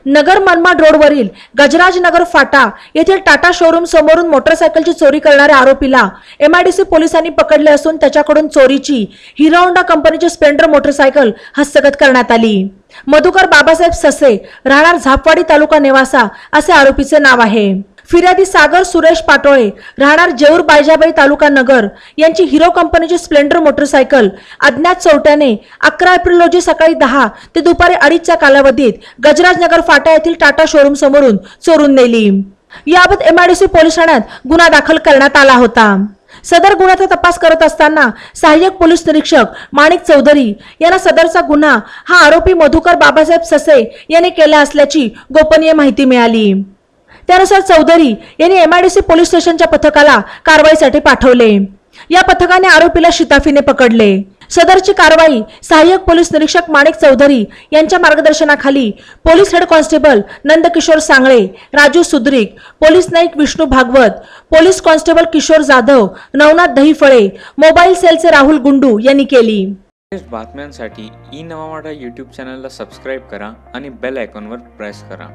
नगर मनमाड रोडवरील गजराज नगर फाटा येथील टाटा शोरूम समोरून मोटरसायकलची चोरी करणाऱ्या आरोपीला एमआयडीसी पोलिसांनी पकडले असून त्याच्याकडून चोरीची हिरो होंडा कंपनीची स्प्लेंडर मोटरसायकल हस्तगत करण्यात आली। मधुकर बाबासाहेब ससे, राहणार झापवाडी तालुका नेवासा असे आरोपीचे नाव आहे। फिर्यादी सागर सुरेश पाटोळे, राहणार जेऊर बायजाबाई तालुका नगर यांची हिरो कंपनीची स्प्लेंडर मोटरसायकल अज्ञात चोरट्याने 11 एप्रिल रोजी सकाळी 10 ते दुपारी 2:30च्या कालावधीत गजराज नगर फाटा येथील टाटा शोरूम समोरून चोरून नेली। याबाबत एमआयडीसी पोलीस ठाण्यात गुन्हा दाखल करण्यात आला होता। सदर गुन्ह्याचा तपास करत असताना सहाय्यक पोलीस निरीक्षक माणिक चौधरी यांना सदरचा गुन्हा हा आरोपी मधुकर बाबासाहेब ससे यांनी केला असल्याची गोपनीय माहिती मिळाली। त्यानुसार चौधरी यांनी एमआयडीसी पोलीस स्टेशनच्या पथकाला कारवाईसाठी पाठवले। या पथकाने आरोपीला शिताफीने पकडले। सदरची कारवाई सहाय्यक पोलीस निरीक्षक माणिक चौधरी यांच्या मार्गदर्शनाखाली police head constable Nandkishor Sangle, Raju Sudrik, police Naik Vishnu Bhagwat, police constable Kishor Jadhav, Navnath Dahiphale, mobile सेलचे राहुल गुंडू यांनी केली। बातम्यांसाठी ई नवा मराठा YouTube चॅनलला सबस्क्राइब करा आणि बेल आयकॉनवर प्रेस करा।